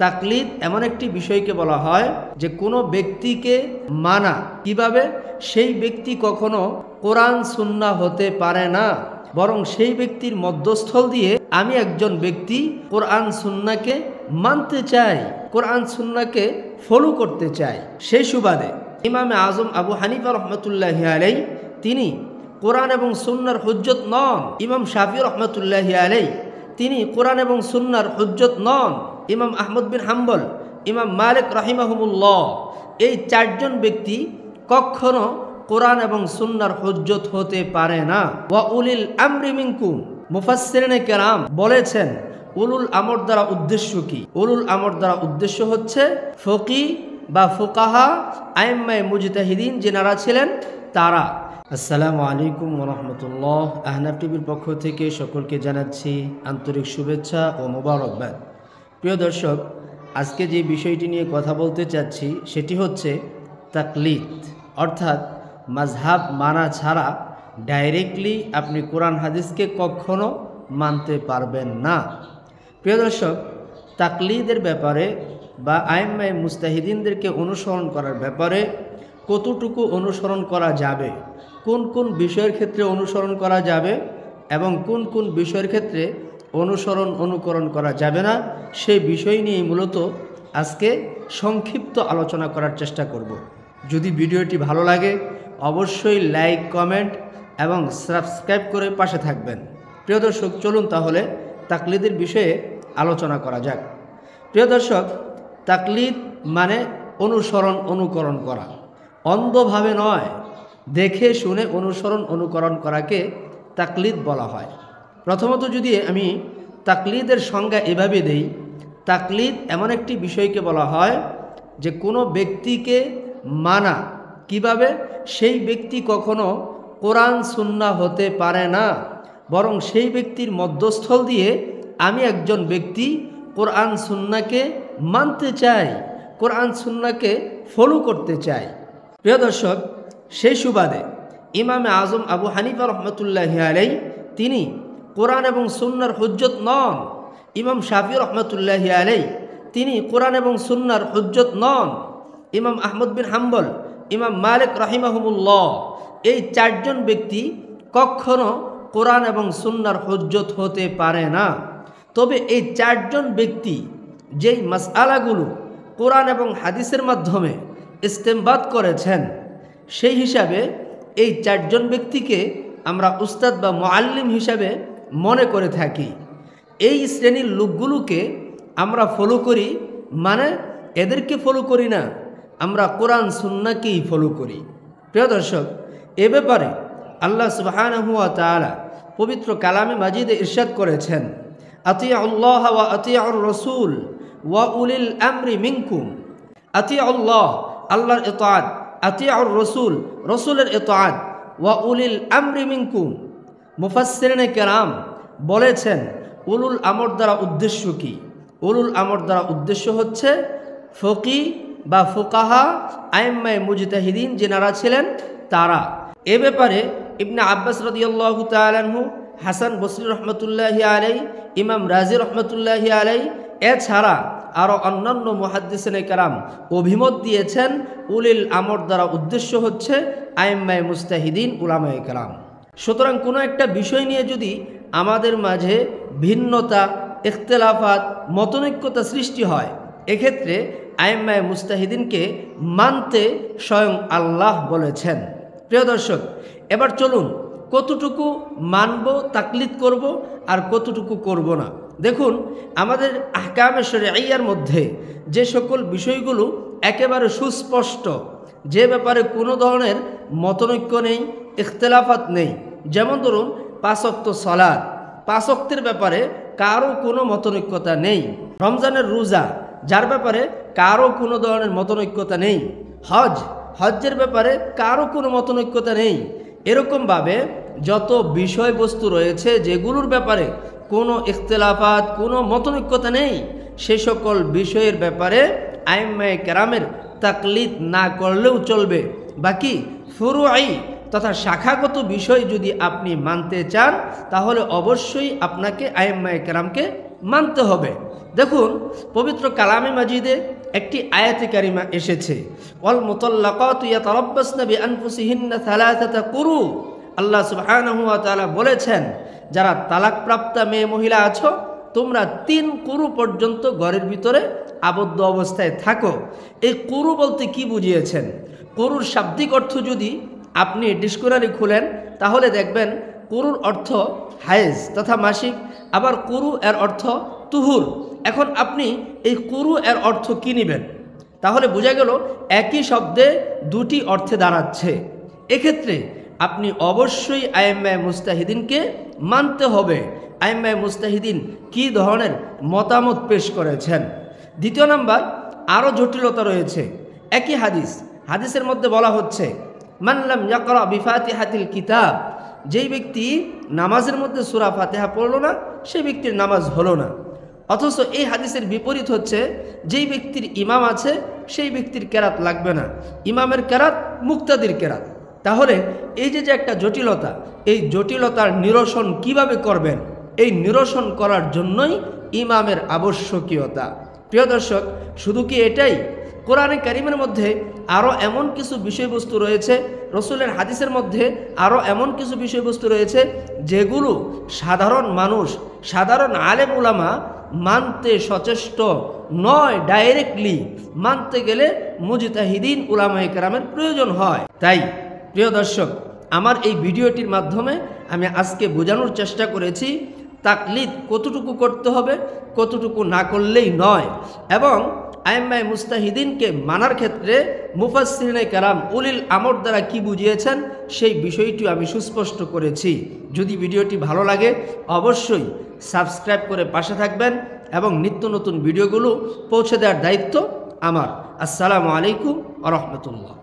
তাকলিদ এমন একটি বিষয়কে বলা হয় যে কোনো ব্যক্তিকে মানা কিভাবে, সেই ব্যক্তি কখনো কোরআন সুন্নাহ হতে পারে না, বরং সেই ব্যক্তির মধ্যস্থল দিয়ে আমি একজন ব্যক্তি কোরআন সুন্নাহকে মানতে চাই, কোরআন সুন্নাহকে ফলো করতে চাই। সেই সুবাদে ইমামে আজম আবু হানিফা রহমতুল্লাহি আলাইহি তিনি কোরআন এবং সুন্নাহর হুজ্জত নন। ইমাম শাফি রহমতুল্লাহি আলাইহি তিনি কোরআন এবং সুন্নাহর হুজ্জত নন। ইমাম আহমদ বিন হাম্বল, ইমাম মালিক রাহিমাহুমুল্লাহ, এই চারজন ব্যক্তি কখনো কোরআন এবং সুন্নাহর হুজ্জত হতে পারে না। ওয়া উলিল আমরি মিনকুম, মুফাসসিরিনে কেরাম বলেছেন উলুল আমর দ্বারা উদ্দেশ্য কি? উলুল আমর দ্বারা উদ্দেশ্য হচ্ছে ফকি বা ফুকাহা, আইম্মায়ে মুজতাহিদিন যেনারা ছিলেন তারা। আসসালামু আলাইকুম ওয়া রাহমাতুল্লাহ। আহনাফ টিভির পক্ষ থেকে সকলকে জানাচ্ছি আন্তরিক শুভেচ্ছা ও মোবারকবাদ। প্রিয় দর্শক, আজকে যে বিষয়টি নিয়ে কথা বলতে চাচ্ছি সেটি হচ্ছে তাকলিদ, অর্থাৎ মাযহাব মানা ছাড়া ডাইরেক্টলি আপনি কোরআন হাদিসকে কখনো মানতে পারবেন না। প্রিয় দর্শক, তাকলিদের ব্যাপারে বা আইম্মায়ে মুজতাহিদিনদেরকে অনুসরণ করার ব্যাপারে কতটুকু অনুসরণ করা যাবে, কোন কোন বিষয়ের ক্ষেত্রে অনুসরণ করা যাবে এবং কোন কোন বিষয়ের ক্ষেত্রে অনুকরণ করা যাবে না, সেই বিষয় নিয়ে মূলত আজকে সংক্ষিপ্ত আলোচনা করার চেষ্টা করব। যদি ভিডিওটি ভালো লাগে অবশ্যই লাইক, কমেন্ট এবং সাবস্ক্রাইব করে পাশে থাকবেন। প্রিয় দর্শক, চলুন তাহলে তাকলিদের বিষয়ে আলোচনা করা যাক। প্রিয় দর্শক, তাকলিদ মানে অনুকরণ করা, অন্ধভাবে নয়, দেখে শুনে অনুকরণ করাকে তাকলিদ বলা হয়। প্রথমত যদি আমি তাকলিদের সংজ্ঞা এভাবে দেই, তাকলিদ এমন একটি বিষয়কে বলা হয় যে কোনো ব্যক্তিকে মানা কিভাবে, সেই ব্যক্তি কখনো কোরআন সুন্নাহ হতে পারে না, বরং সেই ব্যক্তির মধ্যস্থল দিয়ে আমি একজন ব্যক্তি কোরআন সুন্নাহকে মানতে চাই, কোরআন সুন্নাহকে ফলো করতে চাই। প্রিয় দর্শক, সেই সুবাদে ইমামে আজম আবু হানিফা রহমতুল্লাহি আলাইহি তিনি কোরআন এবং সুন্নাহর হুজ্জত নন। ইমাম শাফি রহমতুল্লাহি আলাইহি তিনি কোরআন এবং সুন্নাহর হুজ্জত নন। ইমাম আহমদ বিন হাম্বল, ইমাম মালিক রাহিমাহুমুল্লাহ, এই চারজন ব্যক্তি কখনো কোরআন এবং সুন্নাহর হুজ্জত হতে পারে না। তবে এই চারজন ব্যক্তি যেই মাসআলাগুলো কোরআন এবং হাদিসের মাধ্যমে ইস্তেমবাদ করেছেন, সেই হিসাবে এই চারজন ব্যক্তিকে আমরা উস্তাদ বা মুআল্লিম হিসাবে মনে করে থাকি। এই শ্রেণীর লোকগুলোকে আমরা ফলো করি, মানে এদেরকে ফলো করি না, আমরা কোরআন সুন্নাহকেই ফলো করি। প্রিয় দর্শক, এ ব্যাপারে আল্লাহ সুবহানাহু ওয়া তাআলা পবিত্র কালামে মাজিদে ইরশাদ করেছেন, আতিউল্লাহ ওয়া আতিউর রাসূল ওয়া উলিল আমরি মিনকুম। আতিউল্লাহ, আল্লাহর ইতাআত, আতিউর রাসূল, রাসূলের ইতাআত, ওয়া উলিল আমরি মিনকুম। মুফাসসিরিনে কেরাম বলেছেন উলুল আমর দ্বারা উদ্দেশ্য কি? উলুল আমর দ্বারা উদ্দেশ্য হচ্ছে ফকি বা ফুকাহা, আইম্মায়ে মুজতাহিদিন যেনারা ছিলেন তারা। এ ব্যাপারে ইবনে আব্বাস রাদিয়াল্লাহু তাআলা আনহু, হাসান বসরি রহমতুল্লাহি আলাইহি, ইমাম রাজি রহমতুল্লাহি আলাইহি, এছাড়া আরও অন্যান্য মুহাদ্দিসিনে কেরাম অভিমত দিয়েছেন উলিল আমর দ্বারা উদ্দেশ্য হচ্ছে আইম্মায়ে মুজতাহিদিন, উলামায়ে কেরাম। সুতরাং কোনো একটা বিষয় নিয়ে যদি আমাদের মাঝে ভিন্নতা, ইখতিলাফাত, মতনৈক্যতা সৃষ্টি হয়, এক্ষেত্রে আইম্মায়ে মুজতাহিদিনকে মানতে স্বয়ং আল্লাহ বলেছেন। প্রিয় দর্শক, এবার চলুন কতটুকু মানব, তাকলিদ করব আর কতটুকু করব না। দেখুন, আমাদের আহকামে শরঈয়ার মধ্যে যে সকল বিষয়গুলো একেবারে সুস্পষ্ট, যে ব্যাপারে কোনো ধরনের মতনৈক্য নেই, ইখতিলাফাত নেই, যেমন ধরুন 5 ওয়াক্ত সালাত, 5 ওয়াক্তের ব্যাপারে কারো কোনো মতনৈক্যতা নেই। রমজানের রোজা, যার ব্যাপারে কারো কোনো ধরনের মতনৈক্যতা নেই। হজ্জের ব্যাপারে কারো কোনো মতনৈক্যতা নেই। এরকমভাবে যত বিষয়বস্তু রয়েছে যেগুলোর ব্যাপারে কোনো ইখতিলাফাত, কোনো মতনৈক্যতা নেই, সে সকল বিষয়ের ব্যাপারে আইম্মায়ে কেরামের তাকলিদ না করলেও চলবে। বাকি ফুরুই তথা শাখাগত বিষয় যদি আপনি মানতে চান, তাহলে অবশ্যই আপনাকে আইম্মায়ে কেরামকে মানতে হবে। দেখুন পবিত্র কালামে মাজিদে একটি আয়াতে কারিমা এসেছে, ওয়াল মুতাল্লাকাতু ইয়াতারাব্বাসনা বিআনফুসিহিন্না সালাসাতা কুরু। আল্লাহ সুবহানাহু ওয়া তাআলা বলেছেন, যারা তালাকপ্রাপ্তা মেয়ে মহিলা আছো, তোমরা 3 কুরু পর্যন্ত ঘরের ভিতরে আবদ্ধ অবস্থায় থাকো। এই কুরু বলতে কি বুঝিয়েছেন? কুরুর শাব্দিক অর্থ যদি আপনি ডিকশনারি খুলেন তাহলে দেখবেন কুরুর অর্থ হায়েজ তথা মাসিক, আবার কুরু এর অর্থ তুহুর। এখন আপনি এই কুরু এর অর্থ কি নেবেন? তাহলে বোঝা গেল একই শব্দে দুটি অর্থে দাঁড়াচ্ছে। এক্ষেত্রে আপনি অবশ্যই আইম্মায়ে মুস্তাহিদিনকে মানতে হবে। আইম্মায়ে মুস্তাহিদিন কী ধরনের মতামত পেশ করেছেন। দ্বিতীয় নাম্বার, আরও জটিলতা রয়েছে। একই হাদিসের মধ্যে বলা হচ্ছে, মান লাম ইয়াকরা বিফাতিহাতিল কিতাব, যেই ব্যক্তি নামাজের মধ্যে সূরা ফাতিহা পড়ল না, সেই ব্যক্তির নামাজ হলো না। অথচ এই হাদিসের বিপরীত হচ্ছে, যেই ব্যক্তির ইমাম আছে সেই ব্যক্তির কেরাত লাগবে না, ইমামের কেরাত মুক্তাদির কেরাত। তাহলে এই যে একটা জটিলতা, এই জটিলতার নিরসন কিভাবে করবেন? এই নিরসন করার জন্যই ইমামের আবশ্যকীয়তা। প্রিয় দর্শক, শুধু কি এটাই? কোরআনে কারিমের মধ্যে আরও এমন কিছু বিষয়বস্তু রয়েছে, রসুলের হাদিসের মধ্যে আরও এমন কিছু বিষয়বস্তু রয়েছে যেগুলো সাধারণ মানুষ, সাধারণ আলেম উলামা মানতে সচেষ্ট নয়। ডাইরেক্টলি মানতে গেলে মুজতাহিদিন উলামায়ে কেরামের প্রয়োজন হয়। তাই প্রিয় দর্শক, আমার এই ভিডিওটির মাধ্যমে আমি আজকে বোঝানোর চেষ্টা করেছি তাকলিদ কতটুকু করতে হবে, কতটুকু না করলেই নয়, এবং আইম্মায়ে মুস্তাহিদিনকে মানার ক্ষেত্রে মুফাসসিরিনে কেরাম উলিল আমর দ্বারা কি বুঝিয়েছেন সেই বিষয়টি আমি সুস্পষ্ট করেছি। যদি ভিডিওটি ভালো লাগে অবশ্যই সাবস্ক্রাইব করে পাশে থাকবেন এবং নিত্য নতুন ভিডিওগুলো পৌঁছে দেওয়ার দায়িত্ব আমার। আসসালামু আলাইকুম ওয়া রাহমাতুল্লাহ।